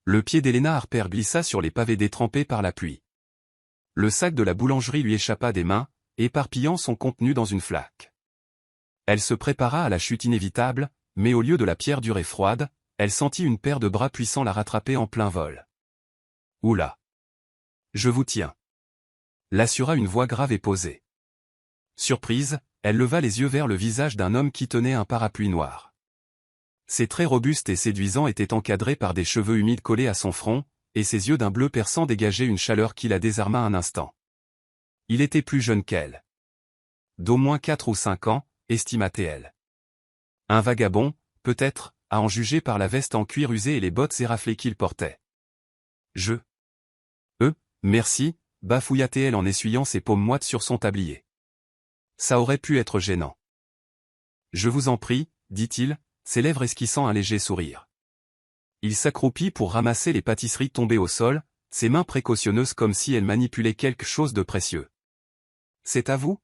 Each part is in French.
Le pied d'Elena Harper glissa sur les pavés détrempés par la pluie. Le sac de la boulangerie lui échappa des mains, éparpillant son contenu dans une flaque. Elle se prépara à la chute inévitable, mais au lieu de la pierre dure et froide, elle sentit une paire de bras puissants la rattraper en plein vol. « Oula! Je vous tiens !» l'assura une voix grave et posée. Surprise, elle leva les yeux vers le visage d'un homme qui tenait un parapluie noir. Ses traits robustes et séduisants étaient encadrés par des cheveux humides collés à son front, et ses yeux d'un bleu perçant dégageaient une chaleur qui la désarma un instant. Il était plus jeune qu'elle. D'au moins 4 ou 5 ans, estima-t-elle. Un vagabond, peut-être, à en juger par la veste en cuir usé et les bottes éraflées qu'il portait. Merci, bafouilla-t-elle en essuyant ses paumes moites sur son tablier. Ça aurait pu être gênant. Je vous en prie, dit-il, ses lèvres esquissant un léger sourire. Il s'accroupit pour ramasser les pâtisseries tombées au sol, ses mains précautionneuses comme si elles manipulaient quelque chose de précieux. C'est à vous?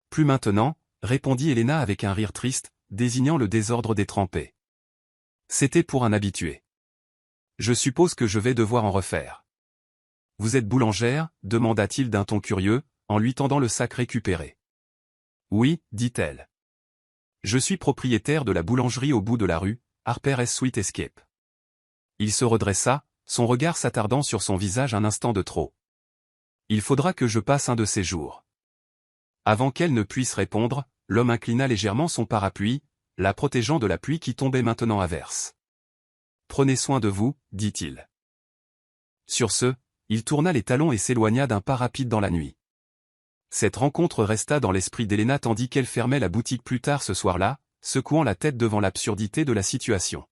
Plus maintenant, répondit Elena avec un rire triste, désignant le désordre détrempé. C'était pour un habitué. Je suppose que je vais devoir en refaire. Vous êtes boulangère, demanda-t-il d'un ton curieux, en lui tendant le sac récupéré. Oui, dit-elle. Je suis propriétaire de la boulangerie au bout de la rue, Harper's Sweet Escape. Il se redressa, son regard s'attardant sur son visage un instant de trop. Il faudra que je passe un de ces jours. Avant qu'elle ne puisse répondre, l'homme inclina légèrement son parapluie, la protégeant de la pluie qui tombait maintenant à verse. Prenez soin de vous, dit-il. Sur ce, il tourna les talons et s'éloigna d'un pas rapide dans la nuit. Cette rencontre resta dans l'esprit d'Elena tandis qu'elle fermait la boutique plus tard ce soir-là, secouant la tête devant l'absurdité de la situation.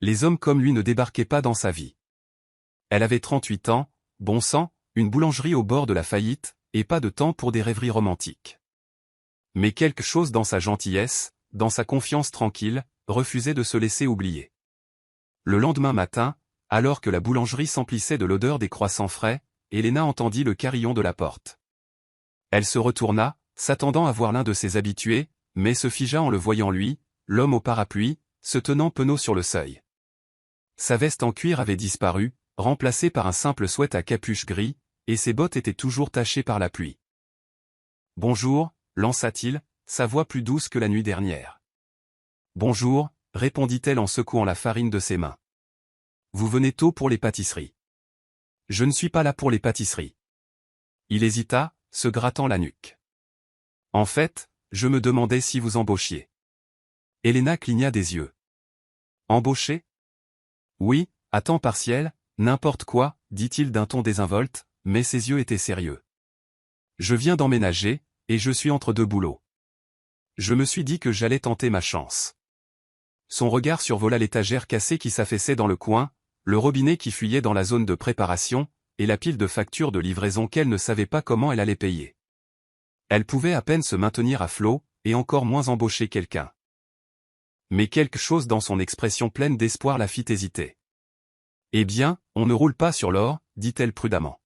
Les hommes comme lui ne débarquaient pas dans sa vie. Elle avait 38 ans, bon sang, une boulangerie au bord de la faillite, et pas de temps pour des rêveries romantiques. Mais quelque chose dans sa gentillesse, dans sa confiance tranquille, refusait de se laisser oublier. Le lendemain matin, alors que la boulangerie s'emplissait de l'odeur des croissants frais, Elena entendit le carillon de la porte. Elle se retourna, s'attendant à voir l'un de ses habitués, mais se figea en le voyant lui, l'homme au parapluie, se tenant penaud sur le seuil. Sa veste en cuir avait disparu, remplacée par un simple sweat à capuche gris, et ses bottes étaient toujours tachées par la pluie. « Bonjour » lança-t-il, sa voix plus douce que la nuit dernière. « Bonjour » répondit-elle en secouant la farine de ses mains. « Vous venez tôt pour les pâtisseries. »« Je ne suis pas là pour les pâtisseries. » Il hésita, se grattant la nuque. « En fait, je me demandais si vous embauchiez. » Elena cligna des yeux. « Embaucher ? » « Oui, à temps partiel, n'importe quoi, dit-il d'un ton désinvolte, mais ses yeux étaient sérieux. « Je viens d'emménager, et je suis entre deux boulots. Je me suis dit que j'allais tenter ma chance. » Son regard survola l'étagère cassée qui s'affaissait dans le coin, le robinet qui fuyait dans la zone de préparation, et la pile de factures de livraison qu'elle ne savait pas comment elle allait payer. Elle pouvait à peine se maintenir à flot, et encore moins embaucher quelqu'un. Mais quelque chose dans son expression pleine d'espoir la fit hésiter. « Eh bien, on ne roule pas sur l'or, dit-elle prudemment.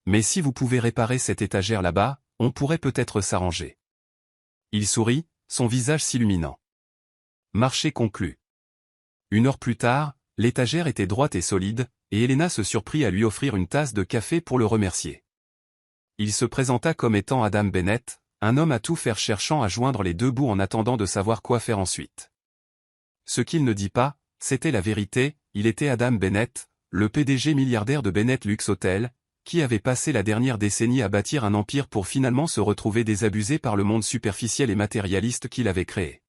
Mais si vous pouvez réparer cette étagère là-bas, on pourrait peut-être s'arranger. » Il sourit, son visage s'illuminant. Marché conclu. 1 heure plus tard, l'étagère était droite et solide, et Elena se surprit à lui offrir une tasse de café pour le remercier. Il se présenta comme étant Adam Bennett, un homme à tout faire cherchant à joindre les deux bouts en attendant de savoir quoi faire ensuite. Ce qu'il ne dit pas, c'était la vérité, il était Adam Bennett, le PDG milliardaire de Bennett Luxe Hotel, qui avait passé la dernière décennie à bâtir un empire pour finalement se retrouver désabusé par le monde superficiel et matérialiste qu'il avait créé.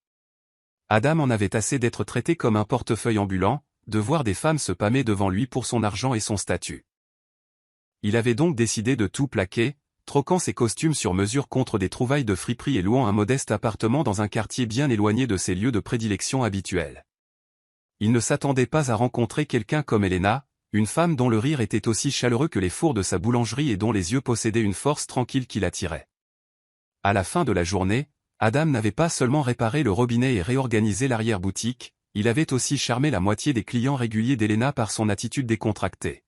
Adam en avait assez d'être traité comme un portefeuille ambulant, de voir des femmes se pâmer devant lui pour son argent et son statut. Il avait donc décidé de tout plaquer, troquant ses costumes sur mesure contre des trouvailles de friperie et louant un modeste appartement dans un quartier bien éloigné de ses lieux de prédilection habituels. Il ne s'attendait pas à rencontrer quelqu'un comme Elena, une femme dont le rire était aussi chaleureux que les fours de sa boulangerie et dont les yeux possédaient une force tranquille qui l'attirait. À la fin de la journée, Adam n'avait pas seulement réparé le robinet et réorganisé l'arrière-boutique, il avait aussi charmé la moitié des clients réguliers d'Elena par son attitude décontractée.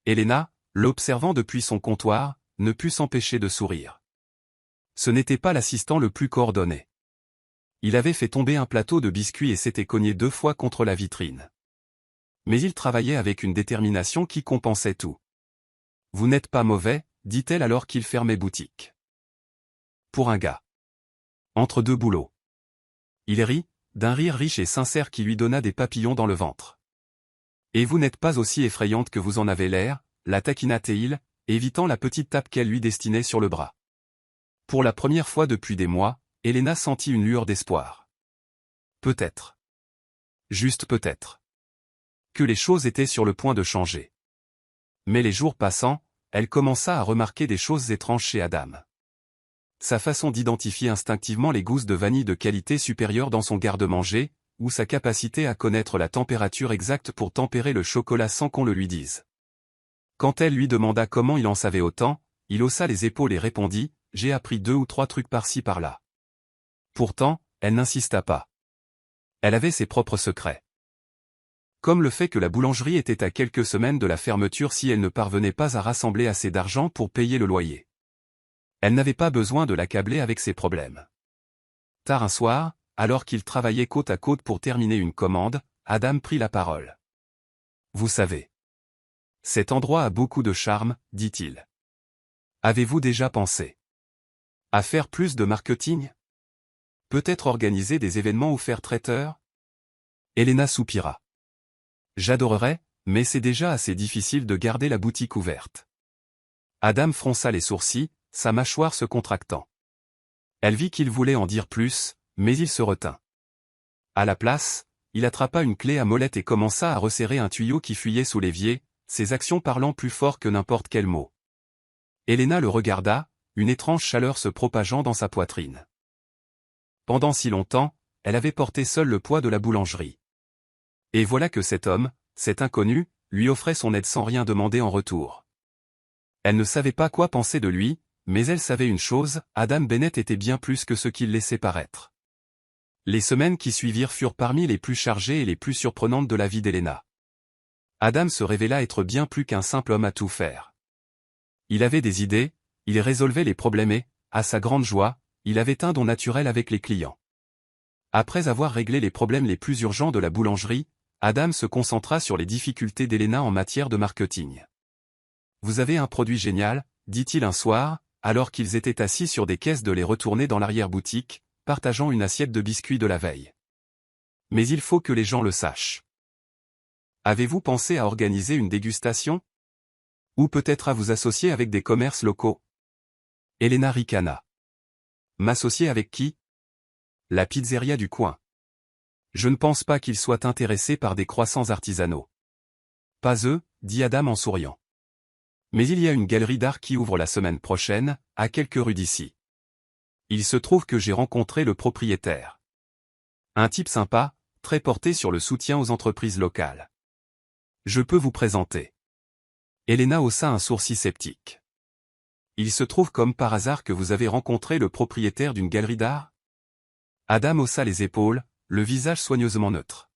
Elena, l'observant depuis son comptoir, ne put s'empêcher de sourire. Ce n'était pas l'assistant le plus coordonné. Il avait fait tomber un plateau de biscuits et s'était cogné 2 fois contre la vitrine. Mais il travaillait avec une détermination qui compensait tout. Vous n'êtes pas mauvais, dit-elle alors qu'il fermait boutique. Pour un gars. Entre deux boulots. Il rit, d'un rire riche et sincère qui lui donna des papillons dans le ventre. Et vous n'êtes pas aussi effrayante que vous en avez l'air, la taquina Théil, évitant la petite tape qu'elle lui destinait sur le bras. Pour la première fois depuis des mois, Helena sentit une lueur d'espoir. Peut-être. Juste peut-être. Que les choses étaient sur le point de changer. Mais les jours passant, elle commença à remarquer des choses étranges chez Adam. Sa façon d'identifier instinctivement les gousses de vanille de qualité supérieure dans son garde-manger, ou sa capacité à connaître la température exacte pour tempérer le chocolat sans qu'on le lui dise. Quand elle lui demanda comment il en savait autant, il haussa les épaules et répondit « J'ai appris 2 ou 3 trucs par-ci par-là ». Pourtant, elle n'insista pas. Elle avait ses propres secrets. Comme le fait que la boulangerie était à quelques semaines de la fermeture si elle ne parvenait pas à rassembler assez d'argent pour payer le loyer. Elle n'avait pas besoin de l'accabler avec ses problèmes. Tard un soir, alors qu'ils travaillaient côte à côte pour terminer une commande, Adam prit la parole. « Vous savez. Cet endroit a beaucoup de charme, dit-il. Avez-vous déjà pensé à faire plus de marketing? Peut-être organiser des événements ou faire traiteur? » Helena soupira. « J'adorerais, mais c'est déjà assez difficile de garder la boutique ouverte. » Adam fronça les sourcils, sa mâchoire se contractant. Elle vit qu'il voulait en dire plus, mais il se retint. À la place, il attrapa une clé à molette et commença à resserrer un tuyau qui fuyait sous l'évier, ses actions parlant plus fort que n'importe quel mot. Helena le regarda, une étrange chaleur se propageant dans sa poitrine. Pendant si longtemps, elle avait porté seule le poids de la boulangerie. Et voilà que cet homme, cet inconnu, lui offrait son aide sans rien demander en retour. Elle ne savait pas quoi penser de lui, mais elle savait une chose, Adam Bennett était bien plus que ce qu'il laissait paraître. Les semaines qui suivirent furent parmi les plus chargées et les plus surprenantes de la vie d'Helena. Adam se révéla être bien plus qu'un simple homme à tout faire. Il avait des idées, il résolvait les problèmes et, à sa grande joie, il avait un don naturel avec les clients. Après avoir réglé les problèmes les plus urgents de la boulangerie, Adam se concentra sur les difficultés d'Helena en matière de marketing. « Vous avez un produit génial, dit-il un soir, alors qu'ils étaient assis sur des caisses de lait retournées dans l'arrière-boutique, partageant une assiette de biscuits de la veille. Mais il faut que les gens le sachent. Avez-vous pensé à organiser une dégustation? Ou peut-être à vous associer avec des commerces locaux? » Helena ricana. « M'associer avec qui? La pizzeria du coin. Je ne pense pas qu'ils soient intéressés par des croissants artisanaux. » Pas eux, dit Adam en souriant. Mais il y a une galerie d'art qui ouvre la semaine prochaine, à quelques rues d'ici. Il se trouve que j'ai rencontré le propriétaire. Un type sympa, très porté sur le soutien aux entreprises locales. Je peux vous présenter. Helena haussa un sourcil sceptique. Il se trouve comme par hasard que vous avez rencontré le propriétaire d'une galerie d'art? Adam haussa les épaules, le visage soigneusement neutre.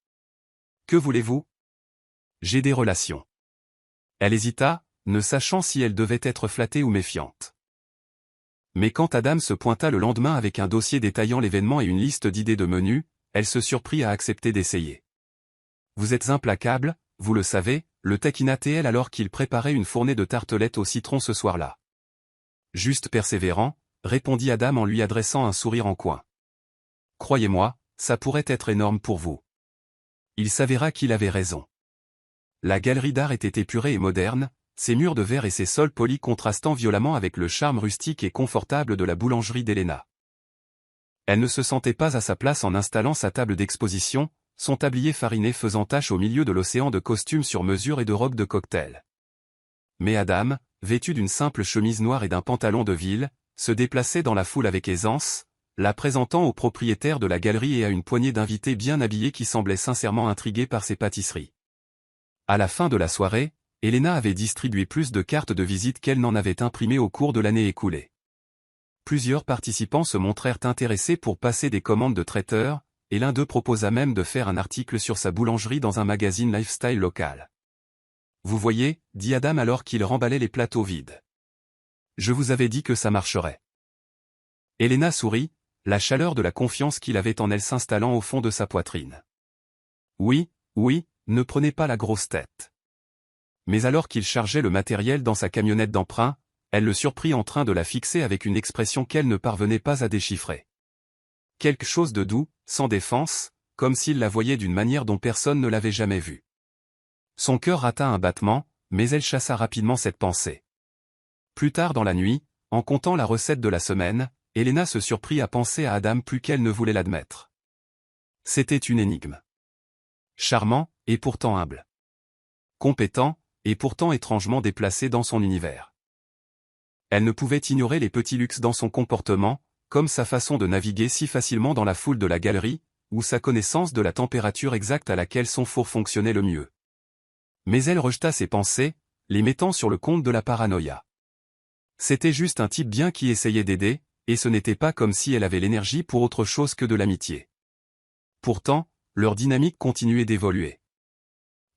Que voulez-vous? J'ai des relations. Elle hésita, ne sachant si elle devait être flattée ou méfiante. Mais quand Adam se pointa le lendemain avec un dossier détaillant l'événement et une liste d'idées de menus, elle se surprit à accepter d'essayer. Vous êtes implacable, vous le savez, le taquina-t-elle alors qu'il préparait une fournée de tartelettes au citron ce soir-là. Juste persévérant, répondit Adam en lui adressant un sourire en coin. Croyez-moi, ça pourrait être énorme pour vous. Il s'avéra qu'il avait raison. La galerie d'art était épurée et moderne, ses murs de verre et ses sols polis contrastant violemment avec le charme rustique et confortable de la boulangerie d'Helena. Elle ne se sentait pas à sa place en installant sa table d'exposition, son tablier fariné faisant tache au milieu de l'océan de costumes sur mesure et de robes de cocktail. Mais Adam, vêtu d'une simple chemise noire et d'un pantalon de ville, se déplaçait dans la foule avec aisance, la présentant au propriétaire de la galerie et à une poignée d'invités bien habillés qui semblaient sincèrement intrigués par ses pâtisseries. À la fin de la soirée, Helena avait distribué plus de cartes de visite qu'elle n'en avait imprimées au cours de l'année écoulée. Plusieurs participants se montrèrent intéressés pour passer des commandes de traiteurs, et l'un d'eux proposa même de faire un article sur sa boulangerie dans un magazine lifestyle local. « Vous voyez, dit Adam alors qu'il remballait les plateaux vides. Je vous avais dit que ça marcherait. » Helena sourit, la chaleur de la confiance qu'il avait en elle s'installant au fond de sa poitrine. « Oui, ne prenez pas la grosse tête. Mais alors qu'il chargeait le matériel dans sa camionnette d'emprunt, elle le surprit en train de la fixer avec une expression qu'elle ne parvenait pas à déchiffrer. Quelque chose de doux, sans défense, comme s'il la voyait d'une manière dont personne ne l'avait jamais vue. Son cœur rata un battement, mais elle chassa rapidement cette pensée. Plus tard dans la nuit, en comptant la recette de la semaine, Elena se surprit à penser à Adam plus qu'elle ne voulait l'admettre. C'était une énigme. Charmant, et pourtant humble. Compétent, et pourtant étrangement déplacé dans son univers. Elle ne pouvait ignorer les petits luxes dans son comportement, comme sa façon de naviguer si facilement dans la foule de la galerie, ou sa connaissance de la température exacte à laquelle son four fonctionnait le mieux. Mais elle rejeta ses pensées, les mettant sur le compte de la paranoïa. C'était juste un type bien qui essayait d'aider, et ce n'était pas comme si elle avait l'énergie pour autre chose que de l'amitié. Pourtant, leur dynamique continuait d'évoluer.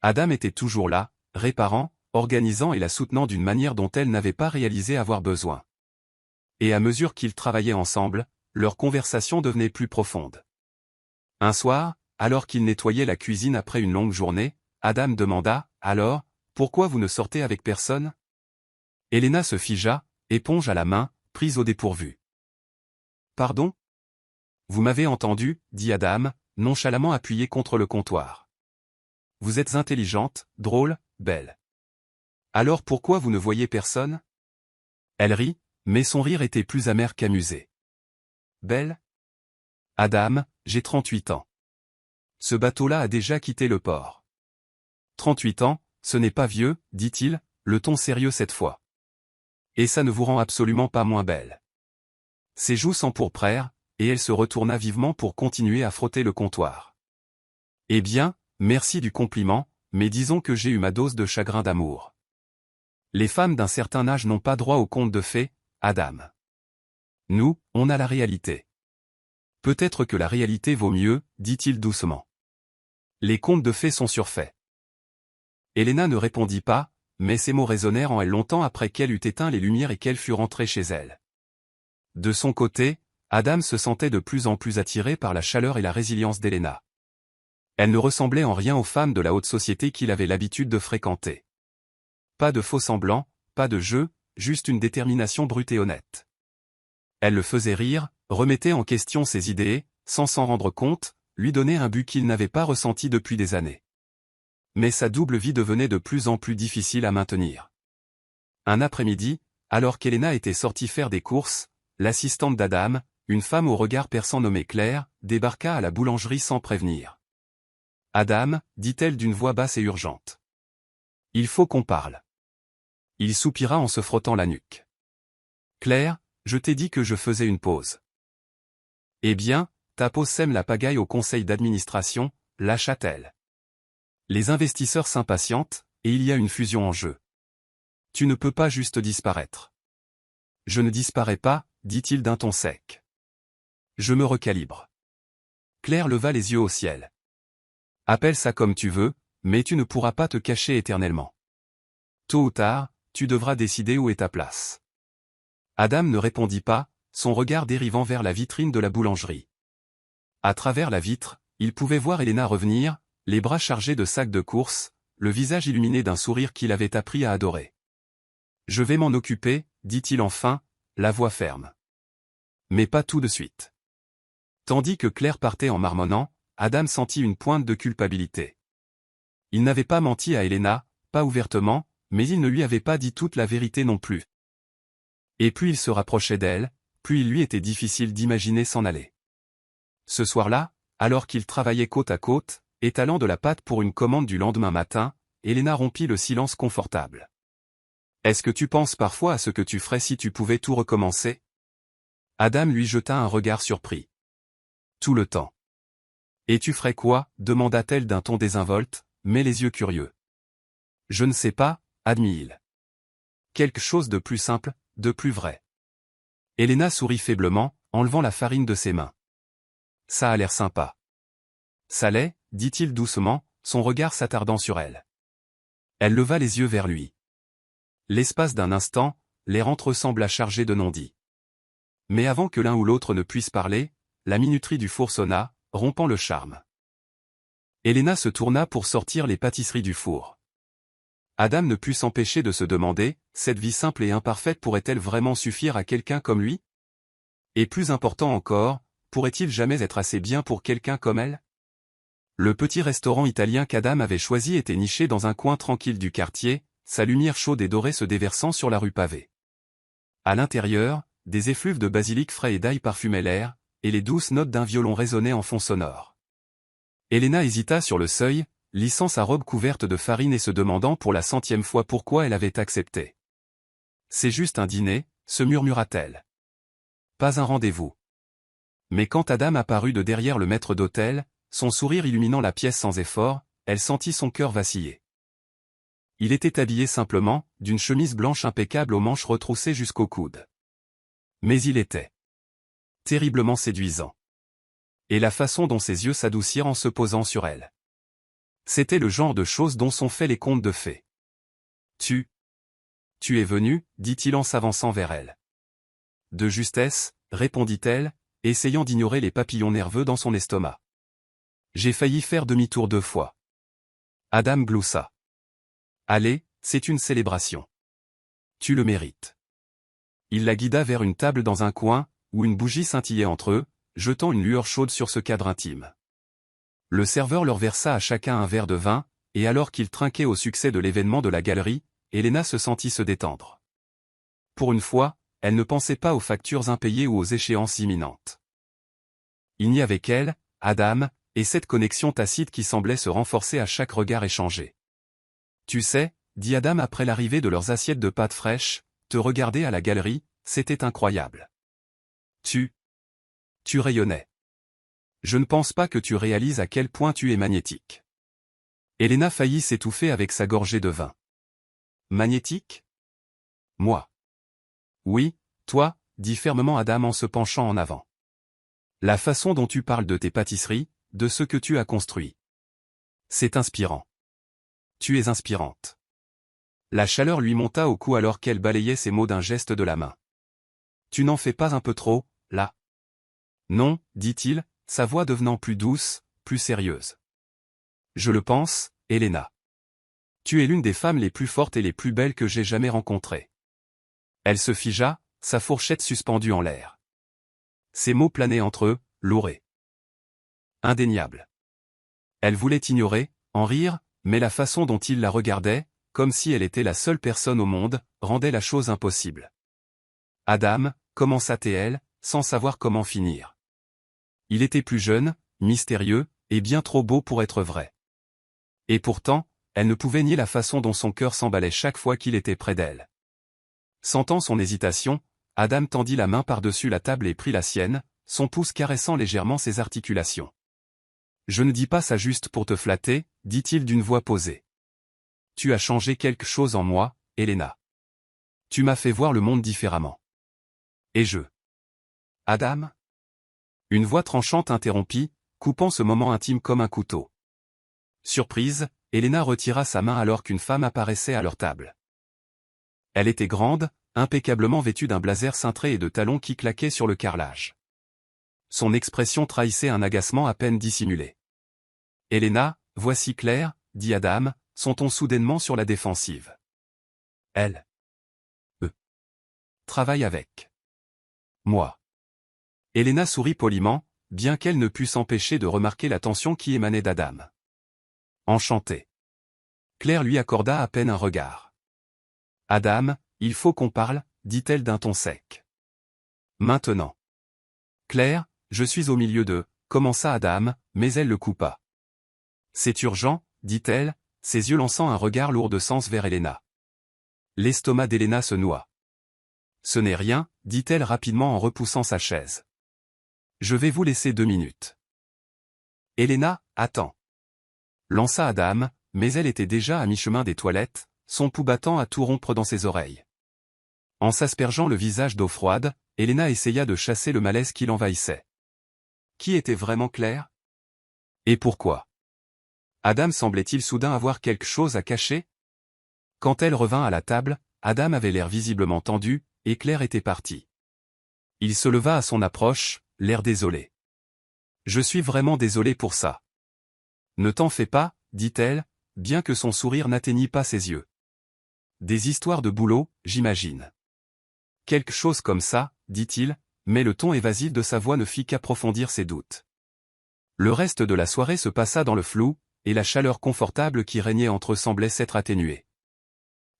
Adam était toujours là, réparant, organisant et la soutenant d'une manière dont elle n'avait pas réalisé avoir besoin. Et à mesure qu'ils travaillaient ensemble, leur conversation devenait plus profonde. Un soir, alors qu'ils nettoyaient la cuisine après une longue journée, Adam demanda, « Alors, pourquoi vous ne sortez avec personne ?» Elena se figea, éponge à la main, prise au dépourvu. « Pardon ? Vous m'avez entendu, » dit Adam, nonchalamment appuyé contre le comptoir. « Vous êtes intelligente, drôle, belle. Alors pourquoi vous ne voyez personne ?» Elle rit, mais son rire était plus amer qu'amusé. « Belle ? Adam, j'ai 38 ans. Ce bateau-là a déjà quitté le port. » 38 ans, ce n'est pas vieux, dit-il, le ton sérieux cette fois. Et ça ne vous rend absolument pas moins belle. Ses joues s'empourprèrent, et elle se retourna vivement pour continuer à frotter le comptoir. Eh bien, merci du compliment, mais disons que j'ai eu ma dose de chagrin d'amour. Les femmes d'un certain âge n'ont pas droit aux contes de fées, Adam. Nous, on a la réalité. Peut-être que la réalité vaut mieux, dit-il doucement. Les contes de fées sont surfaits. Elena ne répondit pas, mais ces mots résonnèrent en elle longtemps après qu'elle eut éteint les lumières et qu'elle fût rentrée chez elle. De son côté, Adam se sentait de plus en plus attiré par la chaleur et la résilience d'Elena. Elle ne ressemblait en rien aux femmes de la haute société qu'il avait l'habitude de fréquenter. Pas de faux semblants, pas de jeu, juste une détermination brute et honnête. Elle le faisait rire, remettait en question ses idées, sans s'en rendre compte, lui donnait un but qu'il n'avait pas ressenti depuis des années. Mais sa double vie devenait de plus en plus difficile à maintenir. Un après-midi, alors qu'Elena était sortie faire des courses, l'assistante d'Adam, une femme au regard perçant nommée Claire, débarqua à la boulangerie sans prévenir. « Adam, dit-elle d'une voix basse et urgente. Il faut qu'on parle. » Il soupira en se frottant la nuque. « Claire, je t'ai dit que je faisais une pause. » « Eh bien, ta pause sème la pagaille au conseil d'administration, lâcha-t-elle. Les investisseurs s'impatientent, et il y a une fusion en jeu. Tu ne peux pas juste disparaître. » « Je ne disparais pas, » dit-il d'un ton sec. « Je me recalibre. » Claire leva les yeux au ciel. « Appelle ça comme tu veux, mais tu ne pourras pas te cacher éternellement. Tôt ou tard, tu devras décider où est ta place. » Adam ne répondit pas, son regard dérivant vers la vitrine de la boulangerie. À travers la vitre, il pouvait voir Elena revenir, les bras chargés de sacs de course, le visage illuminé d'un sourire qu'il avait appris à adorer. « Je vais m'en occuper, » dit-il enfin, la voix ferme. Mais pas tout de suite. Tandis que Claire partait en marmonnant, Adam sentit une pointe de culpabilité. Il n'avait pas menti à Elena, pas ouvertement, mais il ne lui avait pas dit toute la vérité non plus. Et plus il se rapprochait d'elle, plus il lui était difficile d'imaginer s'en aller. Ce soir-là, alors qu'ils travaillaient côte à côte, étalant de la pâte pour une commande du lendemain matin, Elena rompit le silence confortable. « Est-ce que tu penses parfois à ce que tu ferais si tu pouvais tout recommencer ?» Adam lui jeta un regard surpris. « Tout le temps. »« Et tu ferais quoi ?» demanda-t-elle d'un ton désinvolte, mais les yeux curieux. « Je ne sais pas, » admit-il. « Quelque chose de plus simple, de plus vrai. » Elena sourit faiblement, enlevant la farine de ses mains. « Ça a l'air sympa. »« Ça l'est, » dit-il doucement, son regard s'attardant sur elle. Elle leva les yeux vers lui. L'espace d'un instant, l'air entre eux sembla chargé de non-dits. Mais avant que l'un ou l'autre ne puisse parler, la minuterie du four sonna, rompant le charme. Elena se tourna pour sortir les pâtisseries du four. Adam ne put s'empêcher de se demander, cette vie simple et imparfaite pourrait-elle vraiment suffire à quelqu'un comme lui? Et plus important encore, pourrait-il jamais être assez bien pour quelqu'un comme elle? Le petit restaurant italien qu'Adam avait choisi était niché dans un coin tranquille du quartier, sa lumière chaude et dorée se déversant sur la rue pavée. À l'intérieur, des effluves de basilic frais et d'ail parfumaient l'air, et les douces notes d'un violon résonnaient en fond sonore. Elena hésita sur le seuil, lissant sa robe couverte de farine et se demandant pour la 100e fois pourquoi elle avait accepté. « C'est juste un dîner », se murmura-t-elle. Pas un rendez-vous. Mais quand Adam apparut de derrière le maître d'hôtel, son sourire illuminant la pièce sans effort, elle sentit son cœur vaciller. Il était habillé simplement, d'une chemise blanche impeccable aux manches retroussées jusqu'au coude. Mais il était terriblement séduisant. Et la façon dont ses yeux s'adoucirent en se posant sur elle. C'était le genre de choses dont sont faits les contes de fées. Tu es venu, dit-il en s'avançant vers elle. De justesse, répondit-elle, essayant d'ignorer les papillons nerveux dans son estomac. J'ai failli faire demi-tour 2 fois. Adam gloussa. Allez, c'est une célébration. Tu le mérites. Il la guida vers une table dans un coin, où une bougie scintillait entre eux, jetant une lueur chaude sur ce cadre intime. Le serveur leur versa à chacun un verre de vin, et alors qu'ils trinquaient au succès de l'événement de la galerie, Elena se sentit se détendre. Pour une fois, elle ne pensait pas aux factures impayées ou aux échéances imminentes. Il n'y avait qu'elle, Adam, et cette connexion tacite qui semblait se renforcer à chaque regard échangé. Tu sais, dit Adam après l'arrivée de leurs assiettes de pâtes fraîches, te regarder à la galerie, c'était incroyable. Tu rayonnais. Je ne pense pas que tu réalises à quel point tu es magnétique. Elena faillit s'étouffer avec sa gorgée de vin. Magnétique? Moi. Oui, toi, dit fermement Adam en se penchant en avant. La façon dont tu parles de tes pâtisseries, de ce que tu as construit. C'est inspirant. Tu es inspirante. La chaleur lui monta au cou alors qu'elle balayait ses mots d'un geste de la main. Tu n'en fais pas un peu trop, là? Non, dit-il, sa voix devenant plus douce, plus sérieuse. Je le pense, Elena. Tu es l'une des femmes les plus fortes et les plus belles que j'ai jamais rencontrées. Elle se figea, sa fourchette suspendue en l'air. Ses mots planaient entre eux, lourds. Indéniable. Elle voulait ignorer, en rire, mais la façon dont il la regardait, comme si elle était la seule personne au monde, rendait la chose impossible. Adam, commença-t-elle, sans savoir comment finir. Il était plus jeune, mystérieux, et bien trop beau pour être vrai. Et pourtant, elle ne pouvait nier la façon dont son cœur s'emballait chaque fois qu'il était près d'elle. Sentant son hésitation, Adam tendit la main par-dessus la table et prit la sienne, son pouce caressant légèrement ses articulations. Je ne dis pas ça juste pour te flatter, dit-il d'une voix posée. Tu as changé quelque chose en moi, Elena. Tu m'as fait voir le monde différemment. Et je. Adam? Une voix tranchante interrompit, coupant ce moment intime comme un couteau. Surprise, Elena retira sa main alors qu'une femme apparaissait à leur table. Elle était grande, impeccablement vêtue d'un blazer cintré et de talons qui claquaient sur le carrelage. Son expression trahissait un agacement à peine dissimulé. Elena, voici Claire, dit Adam, son ton soudainement sur la défensive. Elle. Travaille avec. Moi. Elena sourit poliment, bien qu'elle ne pût s'empêcher de remarquer la tension qui émanait d'Adam. Enchantée. Claire lui accorda à peine un regard. Adam, il faut qu'on parle, dit-elle d'un ton sec. Maintenant. Claire, je suis au milieu de, commença Adam, mais elle le coupa. C'est urgent, dit-elle, ses yeux lançant un regard lourd de sens vers Elena. L'estomac d'Elena se noua. Ce n'est rien, dit-elle rapidement en repoussant sa chaise. Je vais vous laisser 2 minutes. Elena, attends. Lança Adam, mais elle était déjà à mi-chemin des toilettes, son pouls battant à tout rompre dans ses oreilles. En s'aspergeant le visage d'eau froide, Elena essaya de chasser le malaise qui l'envahissait. Qui était vraiment Claire? Et pourquoi? Adam semblait-il soudain avoir quelque chose à cacher? Quand elle revint à la table, Adam avait l'air visiblement tendu, et Claire était partie. Il se leva à son approche, l'air désolé. Je suis vraiment désolé pour ça. Ne t'en fais pas, dit-elle, bien que son sourire n'atteignît pas ses yeux. Des histoires de boulot, j'imagine. Quelque chose comme ça, dit-il, mais le ton évasif de sa voix ne fit qu'approfondir ses doutes. Le reste de la soirée se passa dans le flou, et la chaleur confortable qui régnait entre eux semblait s'être atténuée.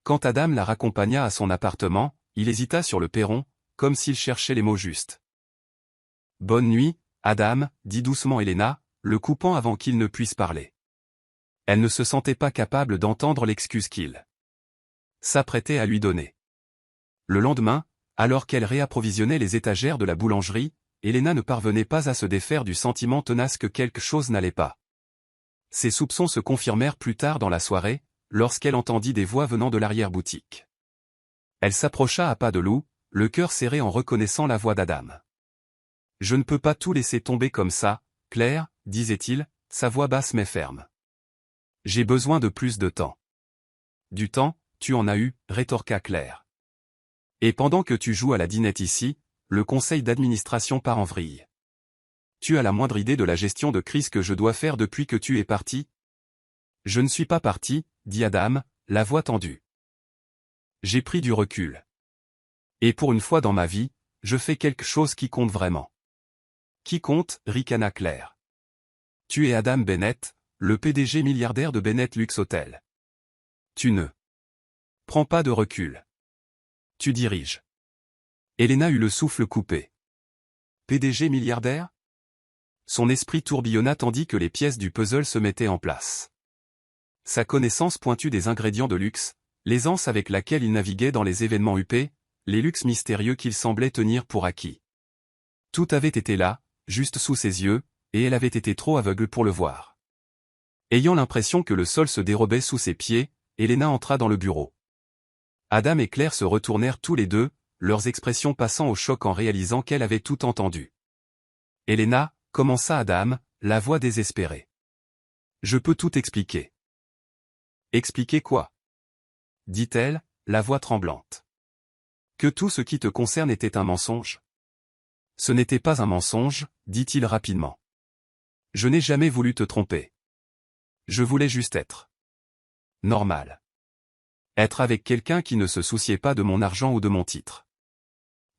Quand Adam la raccompagna à son appartement, il hésita sur le perron, comme s'il cherchait les mots justes. « Bonne nuit, Adam, dit doucement Helena, le coupant avant qu'il ne puisse parler. Elle ne se sentait pas capable d'entendre l'excuse qu'il s'apprêtait à lui donner. Le lendemain, alors qu'elle réapprovisionnait les étagères de la boulangerie, Helena ne parvenait pas à se défaire du sentiment tenace que quelque chose n'allait pas. Ses soupçons se confirmèrent plus tard dans la soirée, lorsqu'elle entendit des voix venant de l'arrière-boutique. Elle s'approcha à pas de loup, le cœur serré en reconnaissant la voix d'Adam. « Je ne peux pas tout laisser tomber comme ça, Claire, disait-il, sa voix basse mais ferme. J'ai besoin de plus de temps. Du temps, tu en as eu, rétorqua Claire. Et pendant que tu joues à la dinette ici, le conseil d'administration part en vrille. Tu as la moindre idée de la gestion de crise que je dois faire depuis que tu es parti? Je ne suis pas parti, dit Adam, la voix tendue. J'ai pris du recul. Et pour une fois dans ma vie, je fais quelque chose qui compte vraiment. Qui compte, ricana Claire. Tu es Adam Bennett, le PDG milliardaire de Bennett Luxe Hotel. Tu ne prends pas de recul. Tu diriges. Helena eut le souffle coupé. PDG milliardaire? Son esprit tourbillonna tandis que les pièces du puzzle se mettaient en place. Sa connaissance pointue des ingrédients de luxe, l'aisance avec laquelle il naviguait dans les événements huppés, les luxes mystérieux qu'il semblait tenir pour acquis. Tout avait été là, juste sous ses yeux, et elle avait été trop aveugle pour le voir. Ayant l'impression que le sol se dérobait sous ses pieds, Helena entra dans le bureau. Adam et Claire se retournèrent tous les deux, leurs expressions passant au choc en réalisant qu'elle avait tout entendu. « Helena, commença Adam, la voix désespérée. Je peux tout expliquer. » Expliquer quoi? Dit-elle, la voix tremblante. Que tout ce qui te concerne était un mensonge? Ce n'était pas un mensonge, dit-il rapidement. Je n'ai jamais voulu te tromper. Je voulais juste être normal. Être avec quelqu'un qui ne se souciait pas de mon argent ou de mon titre.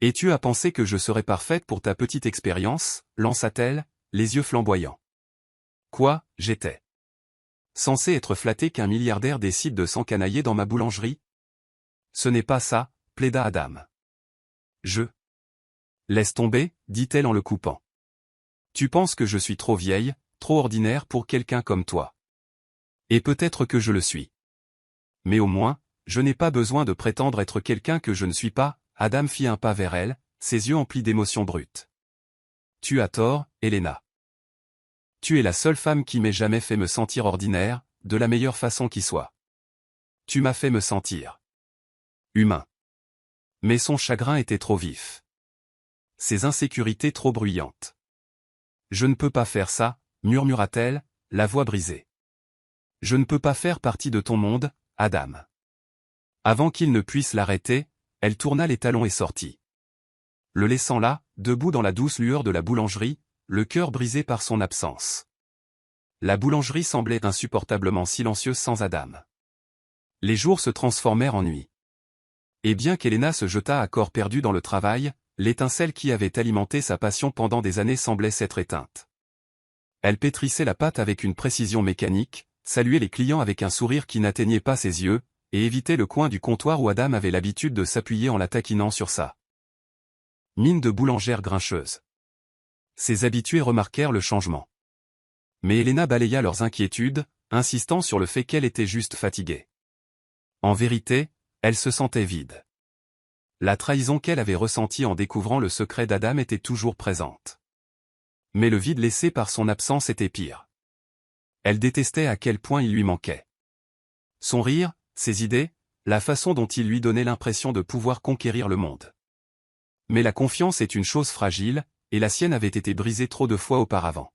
Et tu as pensé que je serais parfaite pour ta petite expérience, lança-t-elle, les yeux flamboyants. Quoi, j'étais censé être flatté qu'un milliardaire décide de s'encanailler dans ma boulangerie? Ce n'est pas ça, plaida Adam. Je laisse tomber, dit-elle en le coupant. Tu penses que je suis trop vieille, trop ordinaire pour quelqu'un comme toi. Et peut-être que je le suis. Mais au moins, je n'ai pas besoin de prétendre être quelqu'un que je ne suis pas. Adam fit un pas vers elle, ses yeux emplis d'émotions brutes. Tu as tort, Helena. Tu es la seule femme qui m'ait jamais fait me sentir ordinaire, de la meilleure façon qui soit. Tu m'as fait me sentir humain. Mais son chagrin était trop vif. Ses insécurités trop bruyantes. Je ne peux pas faire ça, murmura-t-elle, la voix brisée. Je ne peux pas faire partie de ton monde, Adam. Avant qu'il ne puisse l'arrêter, elle tourna les talons et sortit. Le laissant là, debout dans la douce lueur de la boulangerie, le cœur brisé par son absence. La boulangerie semblait insupportablement silencieuse sans Adam. Les jours se transformèrent en nuit. Et bien qu'Helena se jetât à corps perdu dans le travail, l'étincelle qui avait alimenté sa passion pendant des années semblait s'être éteinte. Elle pétrissait la pâte avec une précision mécanique, saluait les clients avec un sourire qui n'atteignait pas ses yeux, et évitait le coin du comptoir où Adam avait l'habitude de s'appuyer en la taquinant sur sa mine de boulangère grincheuse. Ses habitués remarquèrent le changement. Mais Helena balaya leurs inquiétudes, insistant sur le fait qu'elle était juste fatiguée. En vérité, elle se sentait vide. La trahison qu'elle avait ressentie en découvrant le secret d'Adam était toujours présente. Mais le vide laissé par son absence était pire. Elle détestait à quel point il lui manquait. Son rire, ses idées, la façon dont il lui donnait l'impression de pouvoir conquérir le monde. Mais la confiance est une chose fragile, et la sienne avait été brisée trop de fois auparavant.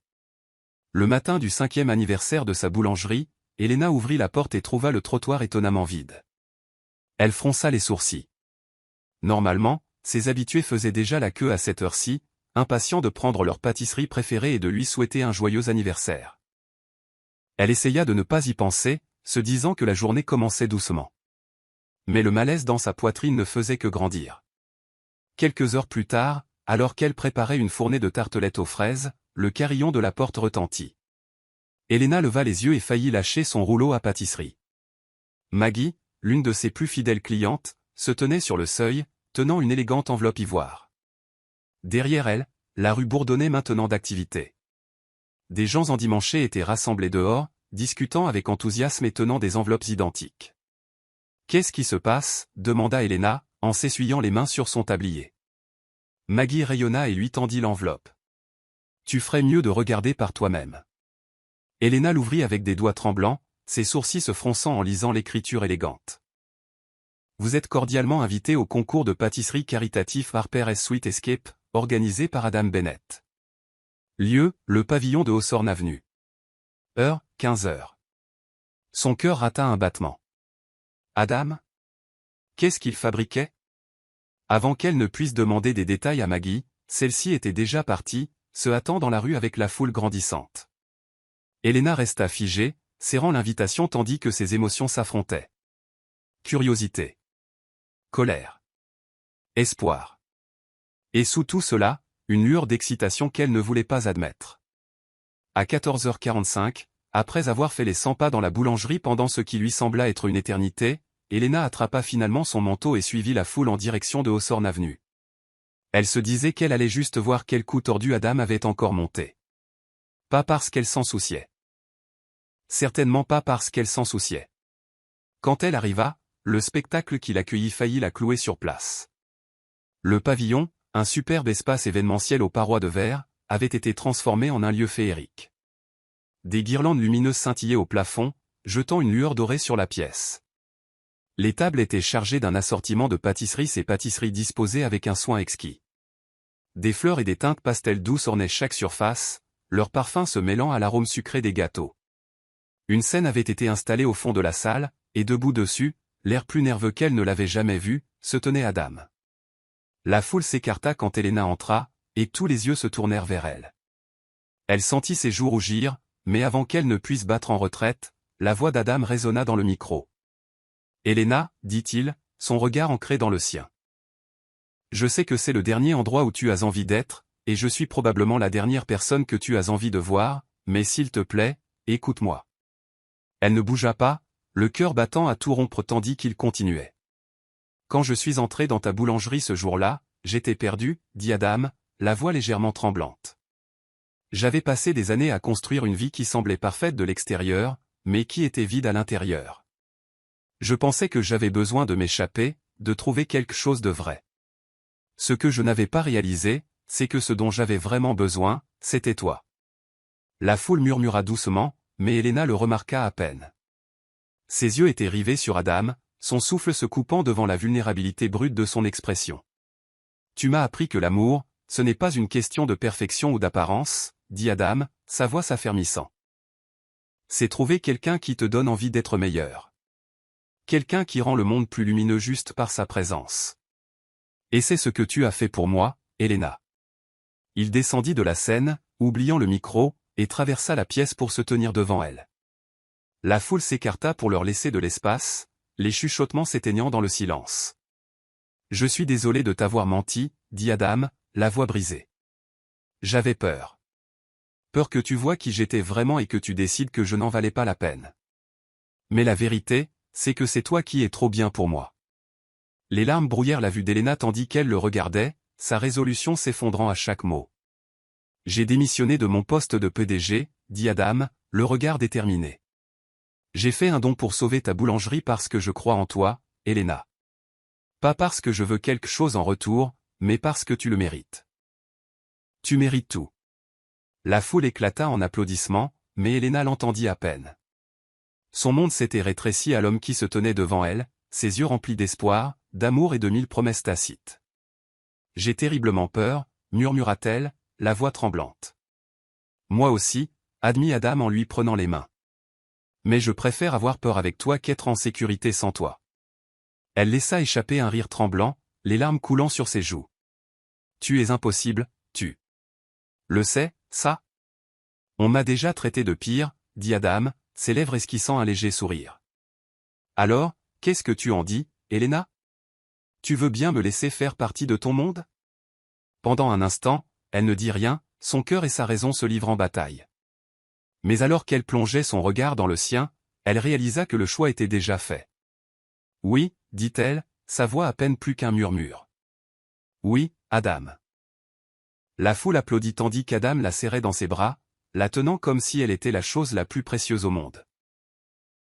Le matin du 5e anniversaire de sa boulangerie, Helena ouvrit la porte et trouva le trottoir étonnamment vide. Elle fronça les sourcils. Normalement, ses habitués faisaient déjà la queue à cette heure-ci, impatients de prendre leur pâtisserie préférée et de lui souhaiter un joyeux anniversaire. Elle essaya de ne pas y penser, se disant que la journée commençait doucement. Mais le malaise dans sa poitrine ne faisait que grandir. Quelques heures plus tard, alors qu'elle préparait une fournée de tartelettes aux fraises, le carillon de la porte retentit. Elena leva les yeux et faillit lâcher son rouleau à pâtisserie. Maggie, l'une de ses plus fidèles clientes, se tenait sur le seuil, tenant une élégante enveloppe ivoire. Derrière elle, la rue bourdonnait maintenant d'activité. Des gens endimanchés étaient rassemblés dehors, discutant avec enthousiasme et tenant des enveloppes identiques. « Qu'est-ce qui se passe » demanda Elena, en s'essuyant les mains sur son tablier. Maggie rayonna et lui tendit l'enveloppe. « Tu ferais mieux de regarder par toi-même. » Elena l'ouvrit avec des doigts tremblants, ses sourcils se fronçant en lisant l'écriture élégante. « Vous êtes cordialement invité au concours de pâtisserie caritatif Harper's Sweet Escape, organisé par Adam Bennett. Lieu, le pavillon de Hawthorne Avenue. Heure, 15 heures. » Son cœur rata un battement. Adam ? Qu'est-ce qu'il fabriquait ? Avant qu'elle ne puisse demander des détails à Maggie, celle-ci était déjà partie, se hâtant dans la rue avec la foule grandissante. Elena resta figée, serrant l'invitation tandis que ses émotions s'affrontaient. Curiosité. Colère. Espoir. Et sous tout cela, une lueur d'excitation qu'elle ne voulait pas admettre. À 14h45, après avoir fait les 100 pas dans la boulangerie pendant ce qui lui sembla être une éternité, Elena attrapa finalement son manteau et suivit la foule en direction de Hawthorne Avenue. Elle se disait qu'elle allait juste voir quel coup tordu Adam avait encore monté. Pas parce qu'elle s'en souciait. Certainement pas parce qu'elle s'en souciait. Quand elle arriva, le spectacle qui l'accueillit faillit la clouer sur place. Le pavillon, un superbe espace événementiel aux parois de verre, avait été transformé en un lieu féerique. Des guirlandes lumineuses scintillaient au plafond, jetant une lueur dorée sur la pièce. Les tables étaient chargées d'un assortiment de pâtisseries et pâtisseries disposées avec un soin exquis. Des fleurs et des teintes pastel douces ornaient chaque surface, leur parfum se mêlant à l'arôme sucré des gâteaux. Une scène avait été installée au fond de la salle, et debout dessus, l'air plus nerveux qu'elle ne l'avait jamais vu, se tenait Adam. La foule s'écarta quand Elena entra, et tous les yeux se tournèrent vers elle. Elle sentit ses joues rougir, mais avant qu'elle ne puisse battre en retraite, la voix d'Adam résonna dans le micro. « Elena, dit-il, son regard ancré dans le sien. Je sais que c'est le dernier endroit où tu as envie d'être, et je suis probablement la dernière personne que tu as envie de voir, mais s'il te plaît, écoute-moi. » Elle ne bougea pas, le cœur battant à tout rompre tandis qu'il continuait. « Quand je suis entré dans ta boulangerie ce jour-là, j'étais perdu, dit Adam, la voix légèrement tremblante. J'avais passé des années à construire une vie qui semblait parfaite de l'extérieur, mais qui était vide à l'intérieur. Je pensais que j'avais besoin de m'échapper, de trouver quelque chose de vrai. Ce que je n'avais pas réalisé, c'est que ce dont j'avais vraiment besoin, c'était toi. » La foule murmura doucement, mais Elena le remarqua à peine. Ses yeux étaient rivés sur Adam, son souffle se coupant devant la vulnérabilité brute de son expression. « Tu m'as appris que l'amour, ce n'est pas une question de perfection ou d'apparence, dit Adam, sa voix s'affermissant. C'est trouver quelqu'un qui te donne envie d'être meilleur. Quelqu'un qui rend le monde plus lumineux juste par sa présence. Et c'est ce que tu as fait pour moi, Elena. » Il descendit de la scène, oubliant le micro, et traversa la pièce pour se tenir devant elle. La foule s'écarta pour leur laisser de l'espace, les chuchotements s'éteignant dans le silence. « Je suis désolé de t'avoir menti, dit Adam, la voix brisée. J'avais peur. Peur que tu vois qui j'étais vraiment et que tu décides que je n'en valais pas la peine. Mais la vérité, c'est que c'est toi qui es trop bien pour moi. » Les larmes brouillèrent la vue d'Elena tandis qu'elle le regardait, sa résolution s'effondrant à chaque mot. « J'ai démissionné de mon poste de PDG, dit Adam, le regard déterminé. J'ai fait un don pour sauver ta boulangerie parce que je crois en toi, Elena. Pas parce que je veux quelque chose en retour, mais parce que tu le mérites. Tu mérites tout. » La foule éclata en applaudissements, mais Elena l'entendit à peine. Son monde s'était rétréci à l'homme qui se tenait devant elle, ses yeux remplis d'espoir, d'amour et de 1000 promesses tacites. « J'ai terriblement peur, murmura-t-elle, la voix tremblante. Moi aussi, admit Adam en lui prenant les mains. Mais je préfère avoir peur avec toi qu'être en sécurité sans toi. Elle laissa échapper un rire tremblant, les larmes coulant sur ses joues. Tu es impossible, tu. Le sais, ça? On m'a déjà traité de pire, dit Adam, ses lèvres esquissant un léger sourire. Alors, qu'est-ce que tu en dis, Helena? Tu veux bien me laisser faire partie de ton monde? Pendant un instant, elle ne dit rien, son cœur et sa raison se livrent en bataille. Mais alors qu'elle plongeait son regard dans le sien, elle réalisa que le choix était déjà fait. Oui, dit-elle, sa voix à peine plus qu'un murmure. Oui, Adam. La foule applaudit tandis qu'Adam la serrait dans ses bras, la tenant comme si elle était la chose la plus précieuse au monde.